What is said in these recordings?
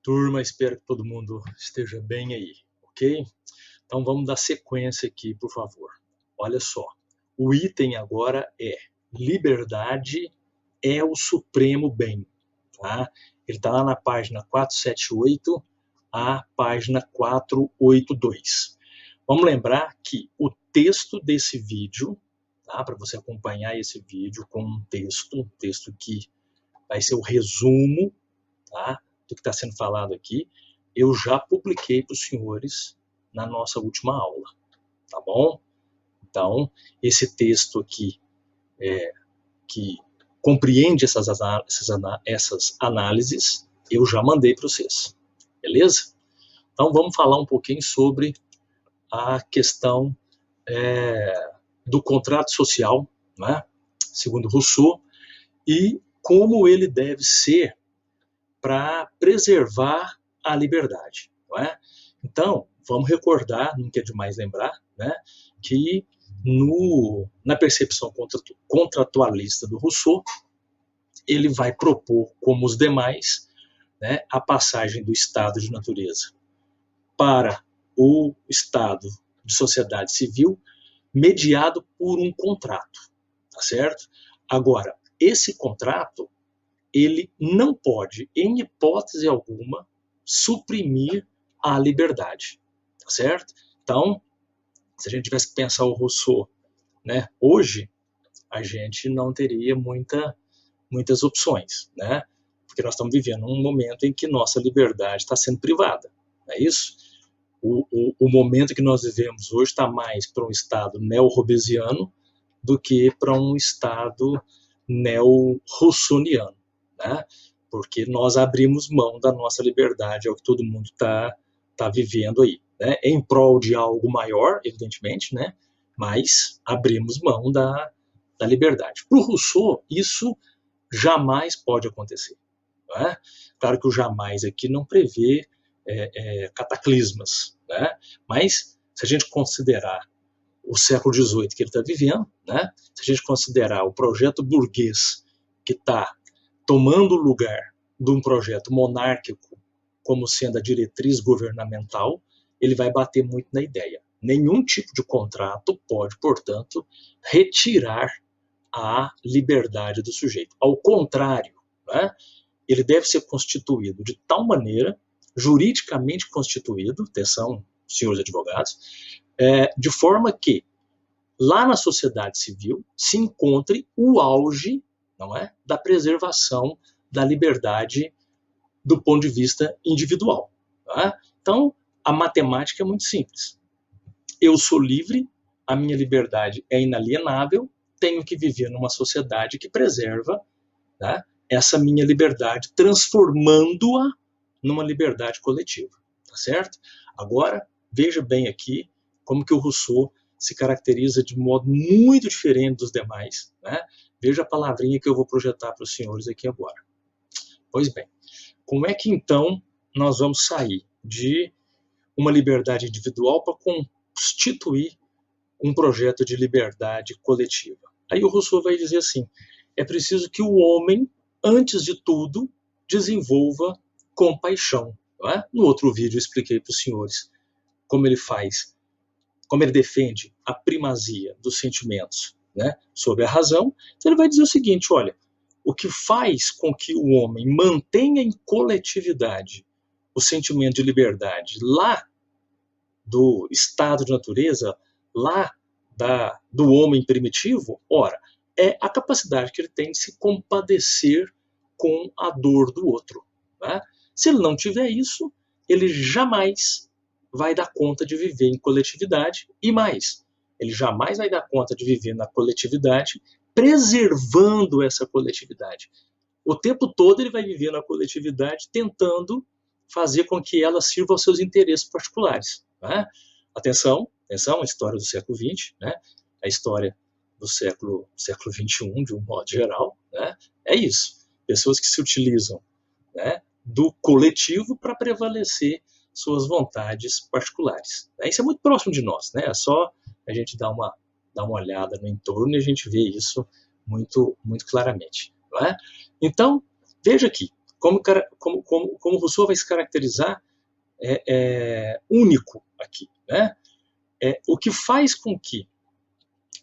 Turma, espero que todo mundo esteja bem aí, ok? Então vamos dar sequência aqui, por favor. Olha só, o item agora é liberdade é o supremo bem, tá? Ele está lá na página 478 à página 482. Vamos lembrar que o texto desse vídeo, tá? Para você acompanhar esse vídeo com um texto que vai ser o resumo, tá? Do que está sendo falado aqui, eu já publiquei para os senhores na nossa última aula, tá bom? Então, esse texto aqui, que compreende essas análises, eu já mandei para vocês, beleza? Então, vamos falar um pouquinho sobre a questão do contrato social, né? Segundo Rousseau, e como ele deve ser para preservar a liberdade, não é? Então, vamos recordar, nunca é demais lembrar, né, que na percepção contratualista do Rousseau, ele vai propor, como os demais, né, a passagem do estado de natureza para o estado de sociedade civil, mediado por um contrato, tá certo? Agora, esse contrato, ele não pode, em hipótese alguma, suprimir a liberdade, tá certo? Então, se a gente tivesse que pensar o Rousseau, né, hoje, a gente não teria muitas opções, né? Porque nós estamos vivendo um momento em que nossa liberdade está sendo privada, não é isso? O momento que nós vivemos hoje está mais para um estado neo-robesiano do que para um estado neo-rousseauiano, né? Porque nós abrimos mão da nossa liberdade, é o que todo mundo está vivendo aí, né? Em prol de algo maior, evidentemente, né? Mas abrimos mão da liberdade. Para o Rousseau, isso jamais pode acontecer, não é? Claro que o jamais aqui não prevê cataclismas, né? Mas se a gente considerar o século XVIII que ele está vivendo, né? Se a gente considerar o projeto burguês que está tomando o lugar de um projeto monárquico como sendo a diretriz governamental, ele vai bater muito na ideia. Nenhum tipo de contrato pode, portanto, retirar a liberdade do sujeito. Ao contrário, né? Ele deve ser constituído de tal maneira, juridicamente constituído, atenção, senhores advogados, de forma que lá na sociedade civil se encontre o auge, não é, da preservação da liberdade do ponto de vista individual. Tá? Então, a matemática é muito simples. Eu sou livre, a minha liberdade é inalienável, tenho que viver numa sociedade que preserva, tá, essa minha liberdade, transformando-a numa liberdade coletiva, tá certo? Agora, veja bem aqui como que o Rousseau se caracteriza de modo muito diferente dos demais, né? Veja a palavrinha que eu vou projetar para os senhores aqui agora. Pois bem, como é que então nós vamos sair de uma liberdade individual para constituir um projeto de liberdade coletiva? Aí o Rousseau vai dizer assim, é preciso que o homem, antes de tudo, desenvolva compaixão. Não é? No outro vídeo eu expliquei para os senhores como ele faz, como ele defende a primazia dos sentimentos, né, sobre a razão. Então ele vai dizer o seguinte, olha, o que faz com que o homem mantenha em coletividade o sentimento de liberdade lá do estado de natureza, lá do homem primitivo, ora, é a capacidade que ele tem de se compadecer com a dor do outro. Né? Se ele não tiver isso, ele jamais vai dar conta de viver em coletividade e mais, ele jamais vai dar conta de viver na coletividade preservando essa coletividade. O tempo todo ele vai viver na coletividade tentando fazer com que ela sirva aos seus interesses particulares. Né? Atenção, a história do século XX, né? A história do século XXI, de um modo geral, né? É isso. Pessoas que se utilizam, né, do coletivo para prevalecer suas vontades particulares. Isso é muito próximo de nós, né? É só a gente dar uma olhada no entorno e a gente vê isso muito claramente. Não é? Então, veja aqui, como Rousseau vai se caracterizar único aqui, né? O que faz com que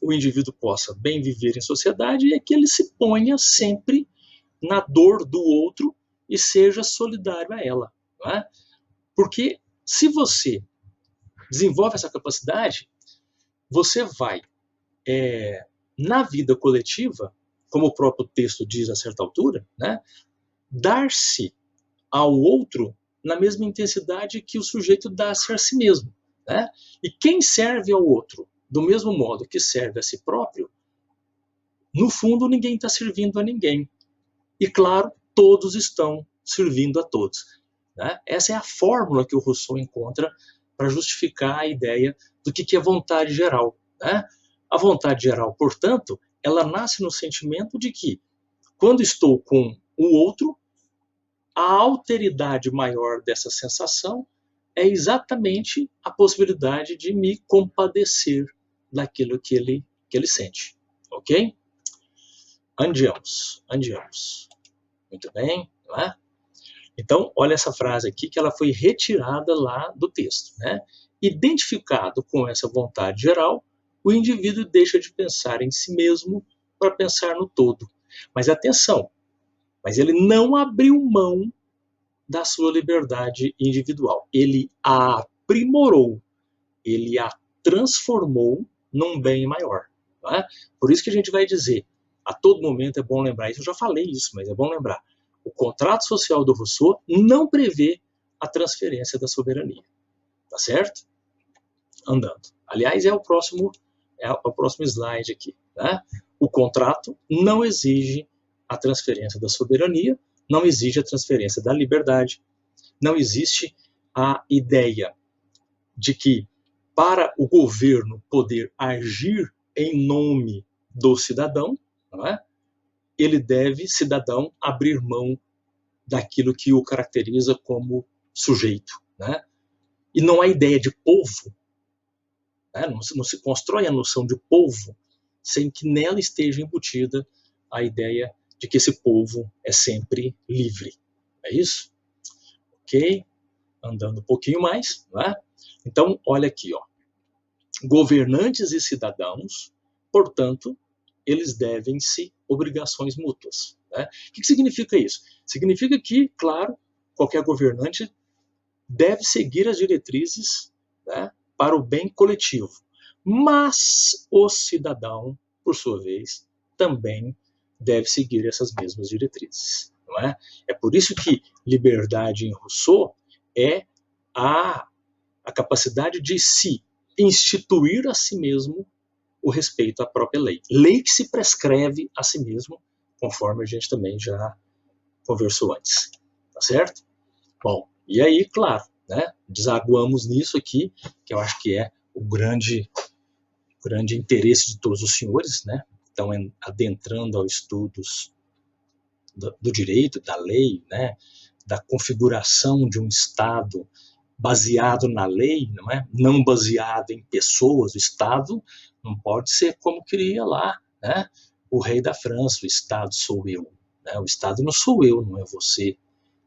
o indivíduo possa bem viver em sociedade é que ele se ponha sempre na dor do outro e seja solidário a ela, não é? Porque se você desenvolve essa capacidade, você vai, na vida coletiva, como o próprio texto diz a certa altura, né, dar-se ao outro na mesma intensidade que o sujeito dá-se a si mesmo, né? E quem serve ao outro do mesmo modo que serve a si próprio, no fundo ninguém está servindo a ninguém. E claro, todos estão servindo a todos, né? Essa é a fórmula que o Rousseau encontra para justificar a ideia do que é vontade geral, né? A vontade geral, portanto, ela nasce no sentimento de que, quando estou com o outro, a alteridade maior dessa sensação é exatamente a possibilidade de me compadecer daquilo que ele sente. Ok? Andiamos. Muito bem, não é? Então, olha essa frase aqui, que ela foi retirada lá do texto, né? Identificado com essa vontade geral, o indivíduo deixa de pensar em si mesmo para pensar no todo. Mas atenção, mas ele não abriu mão da sua liberdade individual. Ele a aprimorou, ele a transformou num bem maior. Não é? Por isso que a gente vai dizer, a todo momento é bom lembrar isso, eu já falei isso, mas é bom lembrar. O contrato social do Rousseau não prevê a transferência da soberania. Tá certo? Andando. Aliás, é o próximo slide aqui. Né? O contrato não exige a transferência da soberania, não exige a transferência da liberdade, não existe a ideia de que, para o governo poder agir em nome do cidadão, não é? Ele deve, cidadão, abrir mão daquilo que o caracteriza como sujeito. Né? E não há ideia de povo, né? Não se constrói a noção de povo sem que nela esteja embutida a ideia de que esse povo é sempre livre. É isso? Ok? Andando um pouquinho mais. Né? Então, olha aqui. Ó. Governantes e cidadãos, portanto, eles devem-se obrigações mútuas. Né? O que significa isso? Significa que, claro, qualquer governante deve seguir as diretrizes, né, para o bem coletivo. Mas o cidadão, por sua vez, também deve seguir essas mesmas diretrizes. Não é? É por isso que liberdade em Rousseau é a capacidade de se instituir a si mesmo o respeito à própria lei. Lei que se prescreve a si mesmo, conforme a gente também já conversou antes. Tá certo? Bom, e aí, claro, né, desaguamos nisso aqui, que eu acho que é o grande interesse de todos os senhores, né? Estão adentrando aos estudos do direito, da lei, né? Da configuração de um Estado baseado na lei, não é? Não baseado em pessoas. O Estado não pode ser como queria lá, né? O rei da França, o Estado sou eu. Né? O Estado não sou eu, não é você.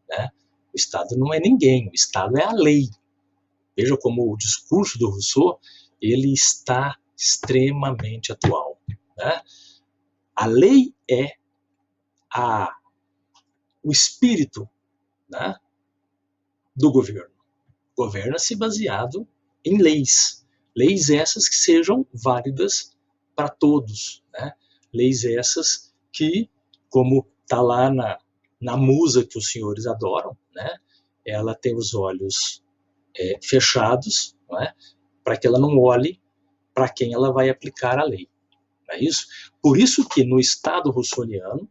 Né? O Estado não é ninguém, o Estado é a lei. Veja como o discurso do Rousseau ele está extremamente atual. Né? A lei é o espírito, né, do governo. Governa-se baseado em leis. Leis essas que sejam válidas para todos. Né? Leis essas que, como está lá na musa que os senhores adoram, né? Ela tem os olhos fechados, não é? Para que ela não olhe para quem ela vai aplicar a lei. Não é isso? Por isso que no Estado russoniano,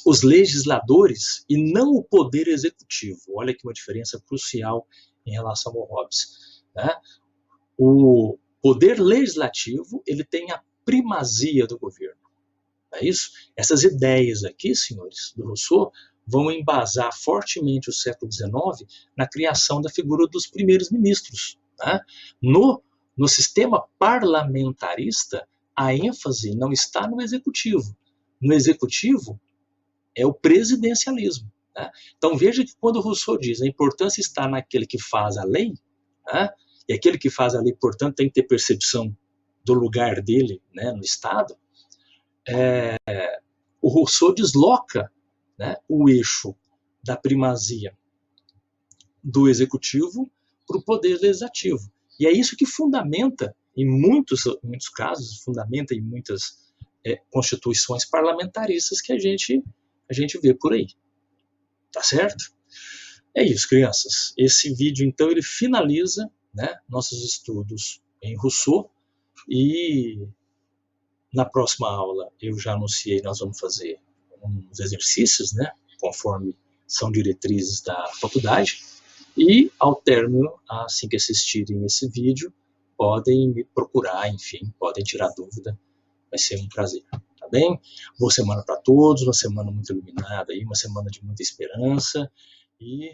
os legisladores e não o poder executivo, olha que uma diferença crucial em relação ao Hobbes, né? O poder legislativo ele tem a primazia do governo. Não é isso? Essas ideias aqui, senhores, do Rousseau, vão embasar fortemente o século XIX na criação da figura dos primeiros ministros. Né? No sistema parlamentarista, a ênfase não está no executivo. No executivo é o presidencialismo. né? Então veja que quando Rousseau diz a importância está naquele que faz a lei, né? E aquele que faz a lei, portanto, tem que ter percepção do lugar dele, né, no Estado, o Rousseau desloca, né, o eixo da primazia do executivo para o poder legislativo. E é isso que fundamenta, em muitos casos, fundamenta em muitas constituições parlamentaristas que a gente vê por aí. Tá certo? É isso, crianças. Esse vídeo, então, ele finaliza, né, nossos estudos em Rousseau, e na próxima aula eu já anunciei, nós vamos fazer uns exercícios, né, conforme são diretrizes da faculdade, e ao término, assim que assistirem esse vídeo, podem me procurar, enfim, podem tirar dúvida, vai ser um prazer, tá bem? Boa semana para todos, uma semana muito iluminada, aí, uma semana de muita esperança, e